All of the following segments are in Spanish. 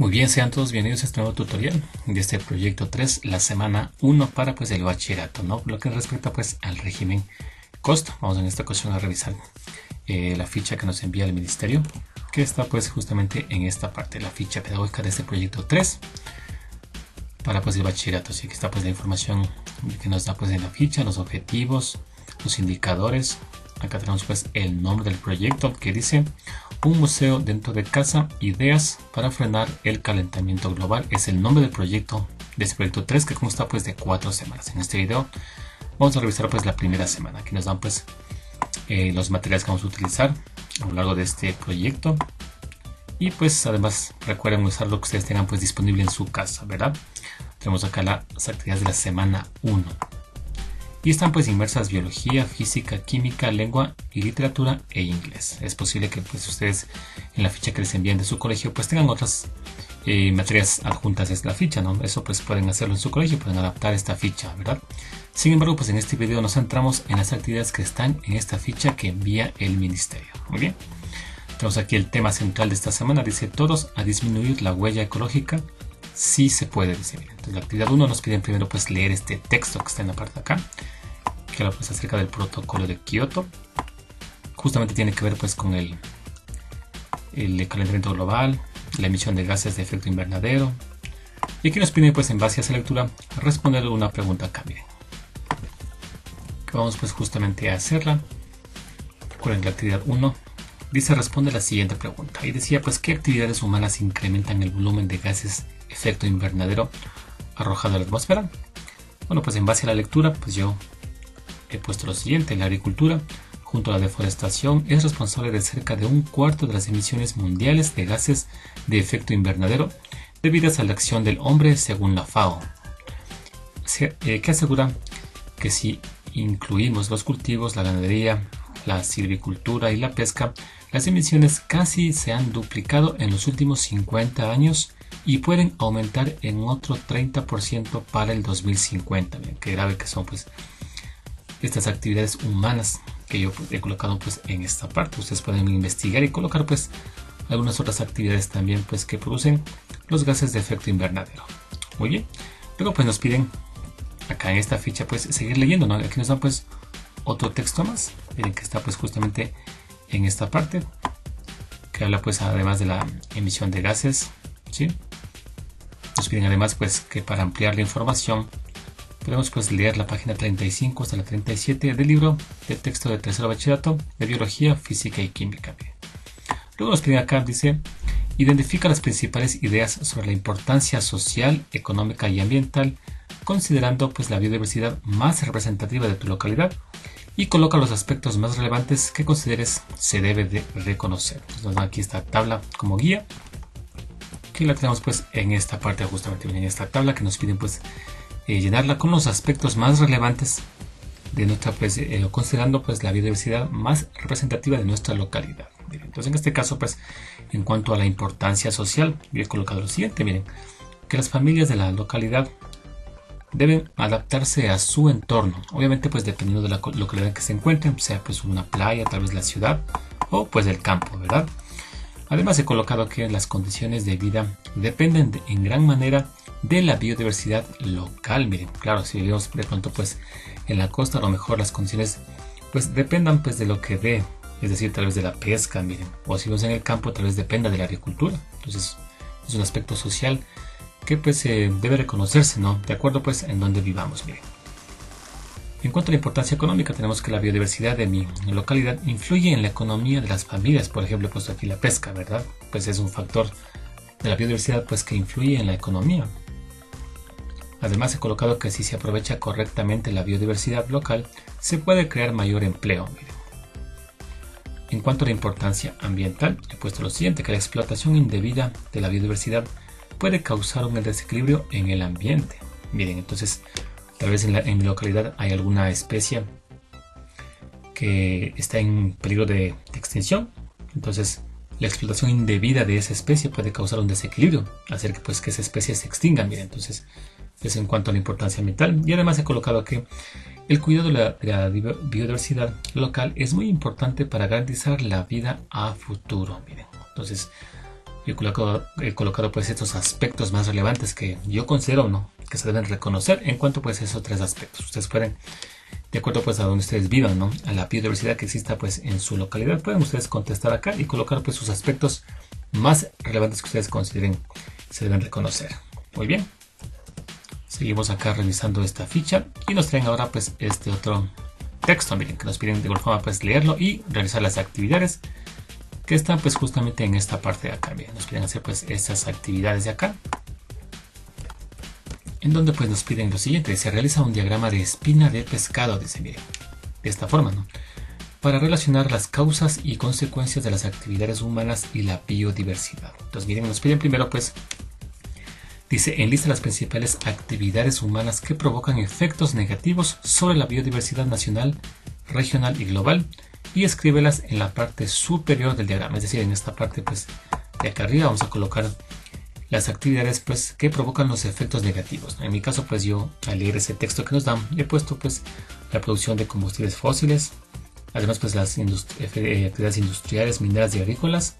Muy bien, sean todos bienvenidos a este nuevo tutorial de este proyecto 3, la semana 1 para pues el bachillerato, ¿no? Lo que respecta pues al régimen costo. Vamos en esta ocasión a revisar la ficha que nos envía el ministerio, que está pues justamente en esta parte, la ficha pedagógica de este proyecto 3 para pues el bachillerato. Así que está pues la información que nos da pues en la ficha, los objetivos, los indicadores. Acá tenemos pues el nombre del proyecto que dice un museo dentro de casa, ideas para frenar el calentamiento global. Es el nombre del proyecto, de este proyecto 3, que consta pues de 4 semanas. En este video vamos a revisar pues la primera semana. Aquí nos dan pues los materiales que vamos a utilizar a lo largo de este proyecto. Y pues además recuerden usar lo que ustedes tengan pues disponible en su casa, ¿verdad? Tenemos acá las actividades de la semana 1. Y están pues inmersas biología, física, química, lengua y literatura e inglés. Es posible que pues ustedes en la ficha que les envíen de su colegio pues tengan otras materias adjuntas a la ficha, ¿no? Eso pues pueden hacerlo en su colegio, pueden adaptar esta ficha, ¿verdad? Sin embargo, pues en este video nos centramos en las actividades que están en esta ficha que envía el ministerio. Muy bien. Tenemos aquí el tema central de esta semana, dice todos a disminuir la huella ecológica. Sí se puede, dice. Entonces la actividad 1 nos piden primero pues leer este texto que está en la parte de acá, que habla pues acerca del protocolo de Kioto. Justamente tiene que ver pues con el calentamiento global, la emisión de gases de efecto invernadero. Y aquí nos piden pues en base a esa lectura responder una pregunta acá, miren. Que vamos pues justamente a hacerla. Recuerden la actividad 1 dice responde la siguiente pregunta. Y decía pues ¿qué actividades humanas incrementan el volumen de gases efecto invernadero arrojado a la atmósfera? Bueno, pues en base a la lectura pues yo he puesto lo siguiente. La agricultura junto a la deforestación es responsable de cerca de un cuarto de las emisiones mundiales de gases de efecto invernadero debidas a la acción del hombre según la FAO, que asegura que si incluimos los cultivos, la ganadería, la silvicultura y la pesca, las emisiones casi se han duplicado en los últimos 50 años y pueden aumentar en otro 30% para el 2050. Bien, qué grave que son pues estas actividades humanas que yo he colocado pues en esta parte. Ustedes pueden investigar y colocar pues algunas otras actividades también pues que producen los gases de efecto invernadero. Muy bien. Luego pues nos piden acá en esta ficha pues seguir leyendo, ¿no? Aquí nos dan pues otro texto más. Miren que está pues justamente en esta parte que habla pues además de la emisión de gases, ¿sí? Nos piden además pues que para ampliar la información podemos pues leer la página 35 hasta la 37 del libro de texto de tercero bachillerato de biología, física y química. Luego nos piden acá, dice, identifica las principales ideas sobre la importancia social, económica y ambiental, considerando pues la biodiversidad más representativa de tu localidad y coloca los aspectos más relevantes que consideres se debe de reconocer. Entonces aquí esta tabla como guía, que la tenemos pues en esta parte, justamente en esta tabla que nos piden pues llenarla con los aspectos más relevantes de nuestra pues, considerando pues la biodiversidad más representativa de nuestra localidad. Miren, entonces en este caso pues en cuanto a la importancia social, yo he colocado lo siguiente, miren, que las familias de la localidad deben adaptarse a su entorno, obviamente pues dependiendo de la localidad en que se encuentren, sea pues una playa, tal vez la ciudad o pues el campo, ¿verdad? Además he colocado que las condiciones de vida dependen en gran manera de la biodiversidad local. Miren, claro, si vivimos de pronto pues en la costa, a lo mejor las condiciones pues dependan pues de lo que ve, es decir, tal vez de la pesca, miren, o si vivimos en el campo tal vez dependa de la agricultura. Entonces es un aspecto social que pues debe reconocerse, ¿no? De acuerdo pues en donde vivamos, miren. En cuanto a la importancia económica, tenemos que la biodiversidad de mi localidad influye en la economía de las familias. Por ejemplo, pues aquí la pesca, ¿verdad? Pues es un factor de la biodiversidad pues que influye en la economía. Además he colocado que si se aprovecha correctamente la biodiversidad local, se puede crear mayor empleo. Miren. En cuanto a la importancia ambiental, he puesto lo siguiente, que la explotación indebida de la biodiversidad puede causar un desequilibrio en el ambiente. Miren, entonces tal vez en mi localidad hay alguna especie que está en peligro de extinción. Entonces la explotación indebida de esa especie puede causar un desequilibrio, hacer que, pues, que esa especie se extinga. Miren, entonces es en cuanto a la importancia ambiental. Y además he colocado que el cuidado de la biodiversidad local es muy importante para garantizar la vida a futuro. Miren, entonces Yo he colocado pues estos aspectos más relevantes que yo considero, ¿no?, que se deben reconocer en cuanto pues a esos 3 aspectos. Ustedes pueden, de acuerdo pues a donde ustedes vivan, ¿no?, a la biodiversidad que exista pues en su localidad, pueden ustedes contestar acá y colocar pues sus aspectos más relevantes que ustedes consideren se deben reconocer. Muy bien. Seguimos acá revisando esta ficha y nos traen ahora pues este otro texto, miren, que nos piden de igual forma pues leerlo y realizar las actividades que están pues justamente en esta parte de acá. Miren, nos piden hacer pues estas actividades de acá, en donde pues nos piden lo siguiente: se realiza un diagrama de espina de pescado, dice, miren, de esta forma, ¿no?, para relacionar las causas y consecuencias de las actividades humanas y la biodiversidad. Entonces miren, nos piden primero pues, dice, enlista las principales actividades humanas que provocan efectos negativos sobre la biodiversidad nacional, regional y global, y escríbelas en la parte superior del diagrama. Es decir, en esta parte pues de acá arriba vamos a colocar las actividades pues que provocan los efectos negativos. En mi caso pues yo, al leer ese texto que nos dan, he puesto pues la producción de combustibles fósiles, además pues las actividades industriales, mineras y agrícolas,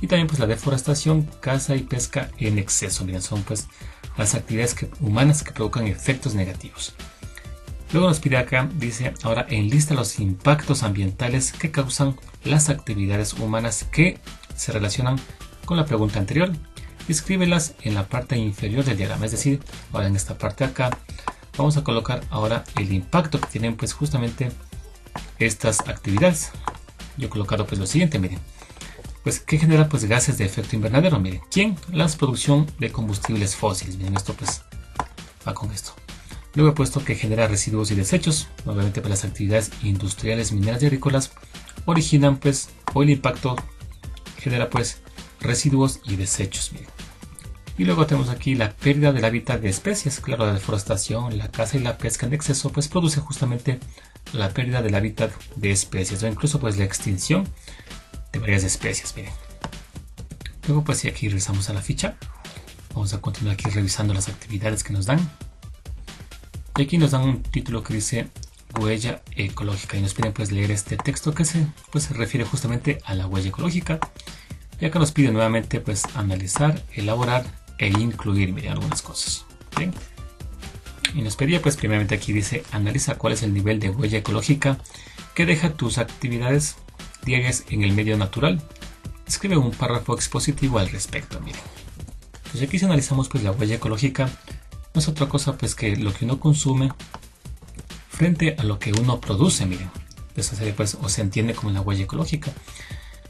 y también pues la deforestación, caza y pesca en exceso. Miren, son pues las actividades humanas que provocan efectos negativos. Luego nos pide acá, dice, ahora enlista los impactos ambientales que causan las actividades humanas que se relacionan con la pregunta anterior. Escríbelas en la parte inferior del diagrama. Es decir, ahora en esta parte de acá vamos a colocar ahora el impacto que tienen pues justamente estas actividades. Yo he colocado pues lo siguiente, miren, pues que genera pues gases de efecto invernadero. Miren, ¿quién? La producción de combustibles fósiles. Miren, esto pues va con esto. Luego he puesto que genera residuos y desechos. Obviamente pues las actividades industriales, mineras y agrícolas originan pues, o el impacto genera pues residuos y desechos. Miren. Y luego tenemos aquí la pérdida del hábitat de especies. Claro, la deforestación, la caza y la pesca en exceso pues produce justamente la pérdida del hábitat de especies, o incluso pues la extinción de varias especies. Miren. Luego pues si aquí regresamos a la ficha, vamos a continuar aquí revisando las actividades que nos dan. Y aquí nos dan un título que dice huella ecológica y nos piden pues leer este texto que se refiere justamente a la huella ecológica. Y acá nos pide nuevamente pues analizar, elaborar e incluir, miren, algunas cosas. Bien. Y nos pedía pues primeramente aquí dice analiza cuál es el nivel de huella ecológica que deja tus actividades diarias en el medio natural. Escribe un párrafo expositivo al respecto. Miren. Entonces aquí si analizamos pues la huella ecológica, no es otra cosa pues que lo que uno consume frente a lo que uno produce. Miren, eso sería pues, o se entiende como la huella ecológica.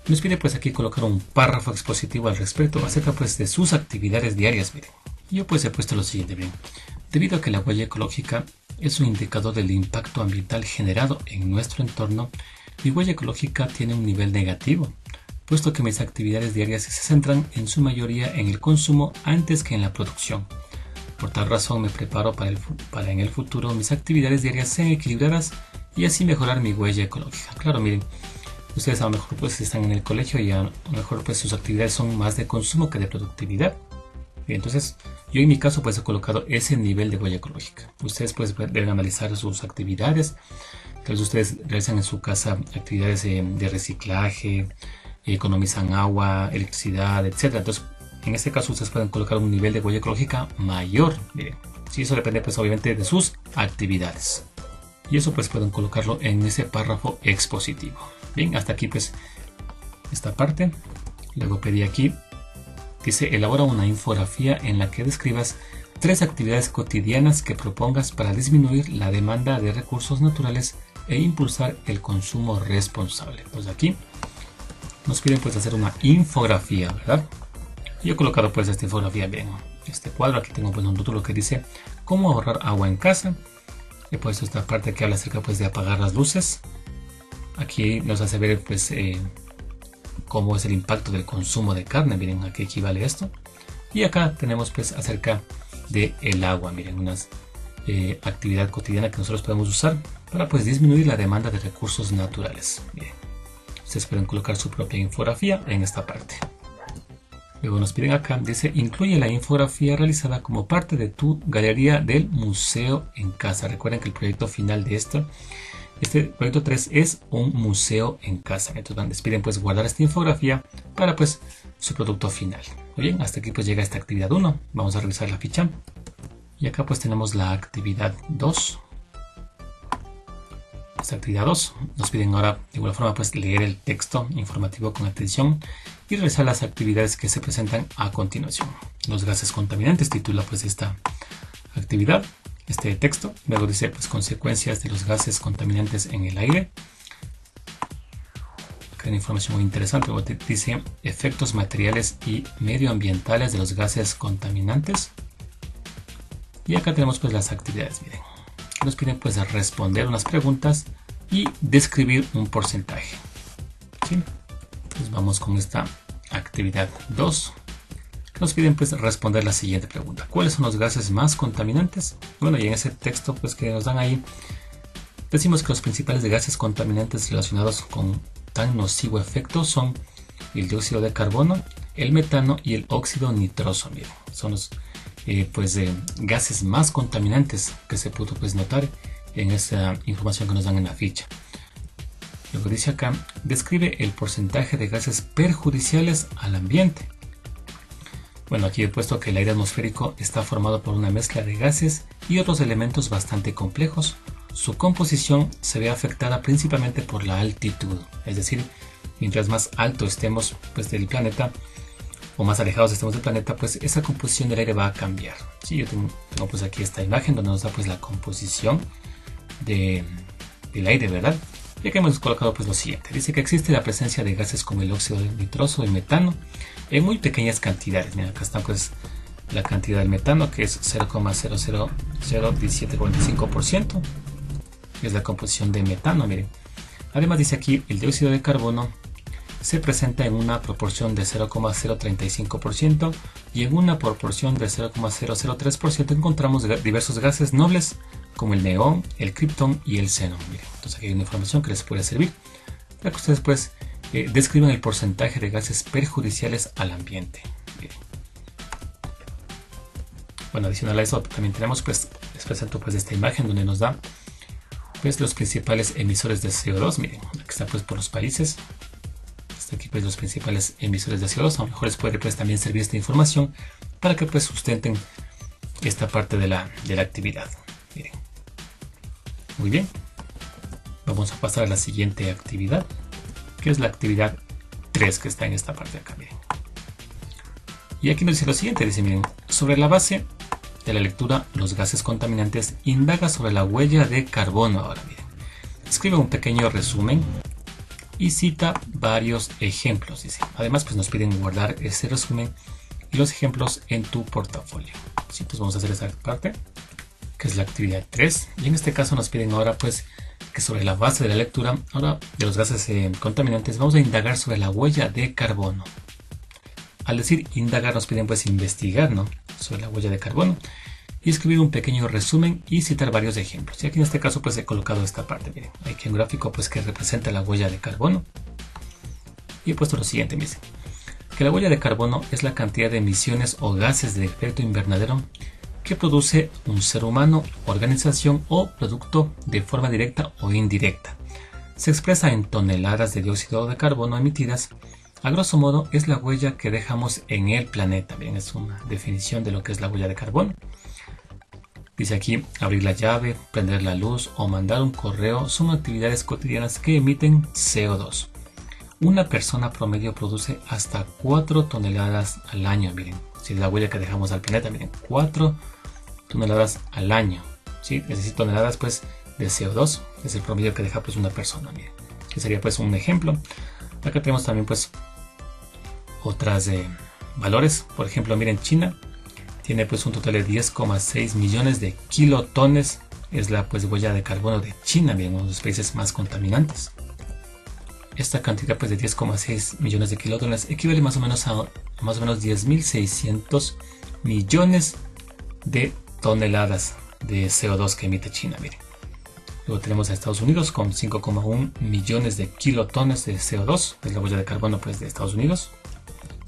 Nos pide pues aquí colocar un párrafo expositivo al respecto acerca pues de sus actividades diarias. Miren, yo pues he puesto lo siguiente. Miren, debido a que la huella ecológica es un indicador del impacto ambiental generado en nuestro entorno, mi huella ecológica tiene un nivel negativo, puesto que mis actividades diarias se centran en su mayoría en el consumo antes que en la producción. Por tal razón me preparo para en el futuro mis actividades diarias sean equilibradas y así mejorar mi huella ecológica. Claro, miren, ustedes a lo mejor pues están en el colegio y a lo mejor pues sus actividades son más de consumo que de productividad. Y entonces yo en mi caso pues he colocado ese nivel de huella ecológica. Ustedes pues deben analizar sus actividades. Tal vez ustedes realizan en su casa actividades de reciclaje, economizan agua, electricidad, etc. Entonces en este caso ustedes pueden colocar un nivel de huella ecológica mayor. Miren, si eso depende pues obviamente de sus actividades. Y eso pues pueden colocarlo en ese párrafo expositivo. Bien, hasta aquí pues esta parte. Luego pedí aquí, dice elabora una infografía en la que describas 3 actividades cotidianas que propongas para disminuir la demanda de recursos naturales e impulsar el consumo responsable. Pues aquí nos piden pues hacer una infografía, ¿verdad? Yo he colocado pues esta infografía bien, este cuadro. Aquí tengo pues un título que dice cómo ahorrar agua en casa. He puesto esta parte que habla acerca pues de apagar las luces. Aquí nos hace ver pues cómo es el impacto del consumo de carne. Miren a qué equivale esto. Y acá tenemos pues acerca de el agua. Miren, una actividad cotidiana que nosotros podemos usar para pues disminuir la demanda de recursos naturales. Miren, ustedes pueden colocar su propia infografía en esta parte. Luego nos piden acá, dice, incluye la infografía realizada como parte de tu galería del museo en casa. Recuerden que el proyecto final de este proyecto 3 es un museo en casa. Entonces les piden pues guardar esta infografía para pues su producto final. Muy bien, hasta aquí pues llega esta actividad 1. Vamos a revisar la ficha. Y acá pues tenemos la actividad 2. Esta actividad 2 nos piden ahora de igual forma pues leer el texto informativo con atención y realizar las actividades que se presentan a continuación. Los gases contaminantes titula pues esta actividad, este texto. Luego dice pues consecuencias de los gases contaminantes en el aire. Acá hay una información muy interesante. Dice efectos materiales y medioambientales de los gases contaminantes. Y acá tenemos pues las actividades, miren. Nos piden pues responder unas preguntas y describir un porcentaje. ¿Sí? Entonces vamos con esta actividad 2. Nos piden pues responder la siguiente pregunta. ¿Cuáles son los gases más contaminantes? Bueno, y en ese texto pues que nos dan ahí, decimos que los principales gases contaminantes relacionados con tan nocivo efecto son el dióxido de carbono, el metano y el óxido nitroso. Miren, son los gases más contaminantes que se pudo pues notar en esta información que nos dan en la ficha. Luego dice acá, describe el porcentaje de gases perjudiciales al ambiente. Bueno, aquí he puesto que el aire atmosférico está formado por una mezcla de gases y otros elementos bastante complejos. Su composición se ve afectada principalmente por la altitud, es decir, mientras más alto estemos pues del planeta, o más alejados estemos del planeta, pues esa composición del aire va a cambiar. Sí, yo tengo pues aquí esta imagen donde nos da pues la composición del aire, ¿verdad? Y aquí hemos colocado pues lo siguiente. Dice que existe la presencia de gases como el óxido nitroso y metano en muy pequeñas cantidades. Mira, acá está pues la cantidad del metano, que es 0,0001745%. Es la composición de metano, miren. Además dice aquí el dióxido de carbono se presenta en una proporción de 0,035% y en una proporción de 0,003% encontramos diversos gases nobles como el neón, el kriptón y el xenón. Miren, entonces aquí hay una información que les puede servir para que ustedes pues describan el porcentaje de gases perjudiciales al ambiente. Miren. Bueno, adicional a eso también tenemos pues, les presento pues esta imagen donde nos da pues los principales emisores de CO2. Miren, aquí está pues por los países. Aquí pues los principales emisores de CO2. A lo mejor les puede pues también servir esta información para que pues sustenten esta parte de la actividad. Miren. Muy bien. Vamos a pasar a la siguiente actividad, que es la actividad 3, que está en esta parte de acá. Miren. Y aquí nos dice lo siguiente. Dice, miren, sobre la base de la lectura, los gases contaminantes, indaga sobre la huella de carbono. Ahora miren. Escribe un pequeño resumen y cita varios ejemplos, dice. Además, pues nos piden guardar ese resumen y los ejemplos en tu portafolio. Sí, pues vamos a hacer esa parte, que es la actividad 3. Y en este caso nos piden ahora, pues, que sobre la base de la lectura, ahora de los gases contaminantes, vamos a indagar sobre la huella de carbono. Al decir indagar, nos piden, pues, investigar, ¿no?, sobre la huella de carbono y escribir un pequeño resumen y citar varios ejemplos. Y aquí en este caso pues he colocado esta parte. Miren, hay aquí un gráfico pues que representa la huella de carbono y he puesto lo siguiente. Miren, que la huella de carbono es la cantidad de emisiones o gases de efecto invernadero que produce un ser humano, organización o producto de forma directa o indirecta. Se expresa en toneladas de dióxido de carbono emitidas. A grosso modo es la huella que dejamos en el planeta. Bien, es una definición de lo que es la huella de carbono. Dice aquí, abrir la llave, prender la luz o mandar un correo son actividades cotidianas que emiten CO2. Una persona promedio produce hasta 4 toneladas al año. Miren, si es la huella que dejamos al planeta, miren, 4 toneladas al año. ¿Sí? Es decir, toneladas pues de CO2 es el promedio que deja pues una persona. Miren, que sería pues un ejemplo. Acá tenemos también pues otras valores. Por ejemplo, miren, China tiene pues un total de 10,6 millones de kilotones. Es la pues huella de carbono de China, bien, uno de los países más contaminantes. Esta cantidad pues de 10,6 millones de kilotones equivale más o menos a 10.600 millones de toneladas de CO2 que emite China. Miren. Luego tenemos a Estados Unidos con 5,1 millones de kilotones de CO2, es la huella de carbono pues de Estados Unidos.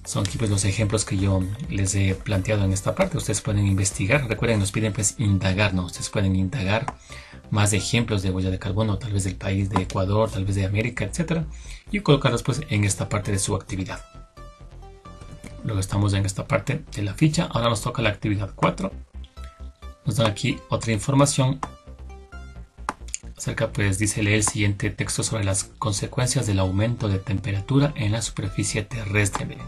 Son aquí pues los ejemplos que yo les he planteado en esta parte. Ustedes pueden investigar. Recuerden, nos piden pues indagar, ¿no? Ustedes pueden indagar más ejemplos de huella de carbono, tal vez del país de Ecuador, tal vez de América, etcétera, y colocarlos pues en esta parte de su actividad. Luego estamos en esta parte de la ficha. Ahora nos toca la actividad 4. Nos dan aquí otra información acerca, pues dice, lee el siguiente texto sobre las consecuencias del aumento de temperatura en la superficie terrestre. Miren.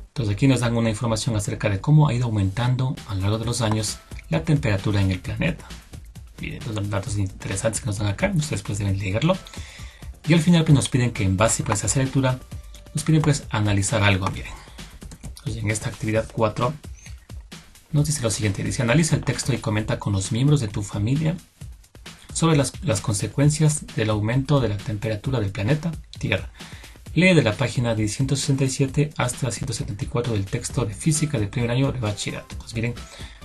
Entonces aquí nos dan una información acerca de cómo ha ido aumentando a lo largo de los años la temperatura en el planeta. Miren, los datos interesantes que nos dan acá, ustedes pues deben leerlo. Y al final pues nos piden que en base pues a esa lectura, nos piden pues analizar algo. Miren. Entonces en esta actividad 4 nos dice lo siguiente, dice, analiza el texto y comenta con los miembros de tu familia sobre las consecuencias del aumento de la temperatura del planeta Tierra. Lee de la página de 167 hasta 174 del texto de física de primer año de bachillerato. Entonces miren,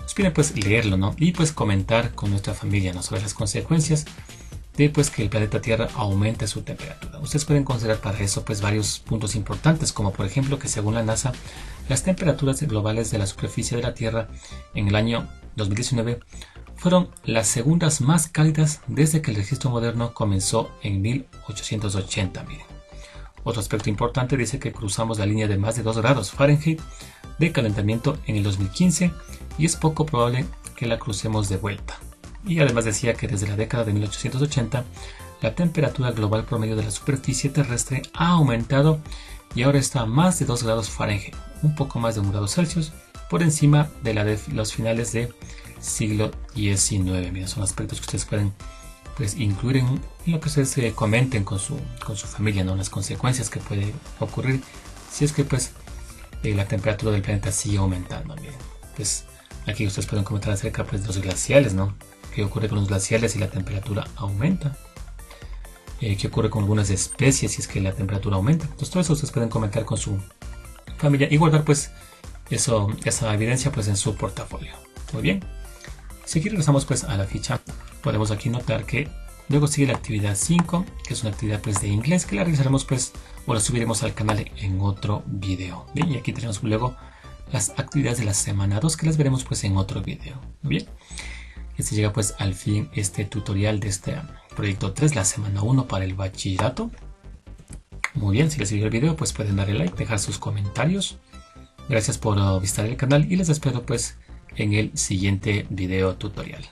nos piden pues leerlo, ¿no? Y pues comentar con nuestra familia, ¿no? Sobre las consecuencias de pues que el planeta Tierra aumente su temperatura. Ustedes pueden considerar para eso pues varios puntos importantes, como por ejemplo que según la NASA, las temperaturas globales de la superficie de la Tierra en el año 2019 fueron las segundas más cálidas desde que el registro moderno comenzó en 1880. Miren. Otro aspecto importante dice que cruzamos la línea de más de 2 grados Fahrenheit de calentamiento en el 2015 y es poco probable que la crucemos de vuelta. Y además decía que desde la década de 1880 la temperatura global promedio de la superficie terrestre ha aumentado y ahora está a más de 2 grados Fahrenheit, un poco más de 1 grado Celsius, por encima de la de los finales del siglo XIX. Mira, son aspectos que ustedes pueden pues incluir en lo que ustedes comenten con su familia, ¿no? Las consecuencias que puede ocurrir si es que pues la temperatura del planeta sigue aumentando. Miren. Pues aquí ustedes pueden comentar acerca pues de los glaciales, ¿no? ¿Qué ocurre con los glaciales si la temperatura aumenta? ¿Qué ocurre con algunas especies si es que la temperatura aumenta? Entonces todo eso ustedes pueden comentar con su familia y guardar pues esa evidencia pues en su portafolio. Muy bien. Si aquí regresamos pues a la ficha, podemos aquí notar que luego sigue la actividad 5, que es una actividad pues de inglés que la realizaremos pues o la subiremos al canal en otro video. Bien, y aquí tenemos luego las actividades de la semana 2 que las veremos pues en otro video. Muy bien. Este llega pues al fin este tutorial de este proyecto 3, la semana 1 para el bachillerato. Muy bien, si les sirvió el video pues pueden darle like, dejar sus comentarios. Gracias por visitar el canal y les espero pues en el siguiente video tutorial.